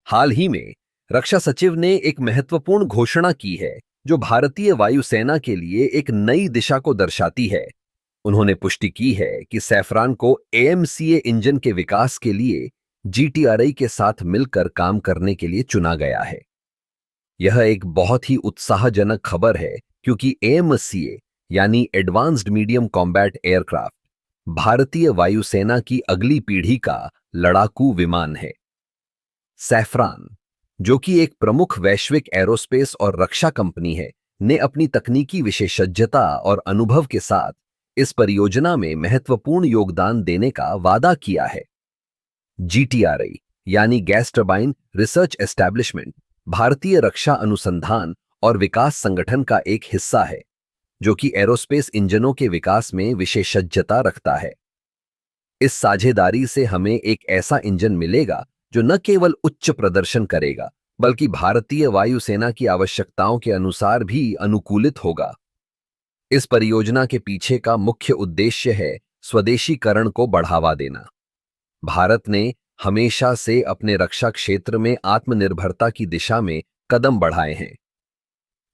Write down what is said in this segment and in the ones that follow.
हाल ही में रक्षा सचिव ने एक महत्वपूर्ण घोषणा की है जो भारतीय वायुसेना के लिए एक नई दिशा को दर्शाती है। उन्होंने पुष्टि की है कि सैफरान को एएमसीए इंजन के विकास के लिए जीटीआरआई के साथ मिलकर काम करने के लिए चुना गया है। यह एक बहुत ही उत्साहजनक खबर है क्योंकि एएमसीए यानी एडवांस्ड मीडियम कॉम्बैट एयरक्राफ्ट भारतीय वायुसेना की अगली पीढ़ी का लड़ाकू विमान है। सैफरान, जो कि एक प्रमुख वैश्विक एरोस्पेस और रक्षा कंपनी है, ने अपनी तकनीकी विशेषज्ञता और अनुभव के साथ इस परियोजना में महत्वपूर्ण योगदान देने का वादा किया है। जीटीआरआई यानी गैस टरबाइन रिसर्च एस्टैब्लिशमेंट भारतीय रक्षा अनुसंधान और विकास संगठन का एक हिस्सा है, जो कि एरोस्पेस इंजनों के विकास में विशेषज्ञता रखता है। इस साझेदारी से हमें एक ऐसा इंजन मिलेगा जो न केवल उच्च प्रदर्शन करेगा, बल्कि भारतीय वायुसेना की आवश्यकताओं के अनुसार भी अनुकूलित होगा। इस परियोजना के पीछे का मुख्य उद्देश्य है स्वदेशीकरण को बढ़ावा देना। भारत ने हमेशा से अपने रक्षा क्षेत्र में आत्मनिर्भरता की दिशा में कदम बढ़ाए हैं।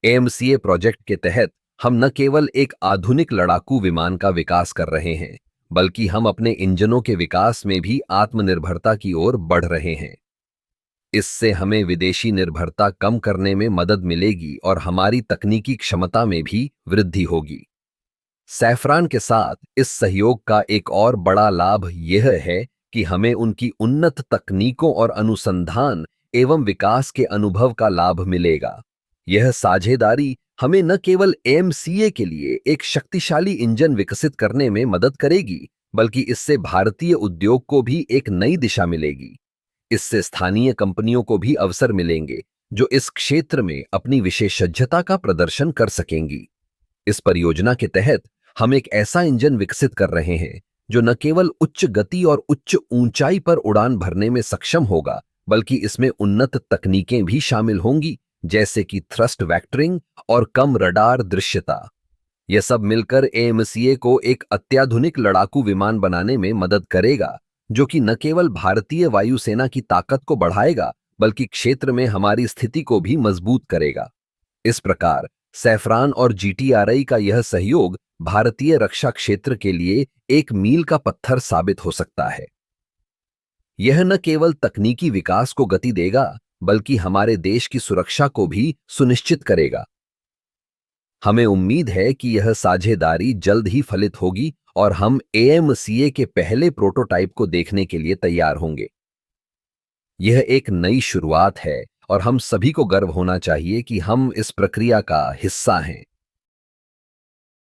एएमसीए प्रोजेक्ट के तहत हम न केवल एक आधुनिक लड़ाकू विमान का विकास कर रहे हैं, बल्कि हम अपने इंजनों के विकास में भी आत्मनिर्भरता की ओर बढ़ रहे हैं। इससे हमें विदेशी निर्भरता कम करने में मदद मिलेगी और हमारी तकनीकी क्षमता में भी वृद्धि होगी। सैफरान के साथ इस सहयोग का एक और बड़ा लाभ यह है कि हमें उनकी उन्नत तकनीकों और अनुसंधान एवं विकास के अनुभव का लाभ मिलेगा। यह साझेदारी हमें न केवल एएमसीए के लिए एक शक्तिशाली इंजन विकसित करने में मदद करेगी, बल्कि इससे भारतीय उद्योग को भी एक नई दिशा मिलेगी। इससे स्थानीय कंपनियों को भी अवसर मिलेंगे जो इस क्षेत्र में अपनी विशेषज्ञता का प्रदर्शन कर सकेंगी। इस परियोजना के तहत हम एक ऐसा इंजन विकसित कर रहे हैं जो न केवल उच्च गति और उच्च ऊंचाई पर उड़ान भरने में सक्षम होगा, बल्कि इसमें उन्नत तकनीकें भी शामिल होंगी, जैसे कि थ्रस्ट वेक्टरिंग और कम रडार दृश्यता। यह सब मिलकर एएमसीए को एक अत्याधुनिक लड़ाकू विमान बनाने में मदद करेगा, जो कि न केवल भारतीय वायुसेना की ताकत को बढ़ाएगा, बल्कि क्षेत्र में हमारी स्थिति को भी मजबूत करेगा। इस प्रकार सैफरान और जीटीआरआई का यह सहयोग भारतीय रक्षा क्षेत्र के लिए एक मील का पत्थर साबित हो सकता है। यह न केवल तकनीकी विकास को गति देगा, बल्कि हमारे देश की सुरक्षा को भी सुनिश्चित करेगा। हमें उम्मीद है कि यह साझेदारी जल्द ही फलित होगी और हम एएमसीए के पहले प्रोटोटाइप को देखने के लिए तैयार होंगे। यह एक नई शुरुआत है और हम सभी को गर्व होना चाहिए कि हम इस प्रक्रिया का हिस्सा हैं।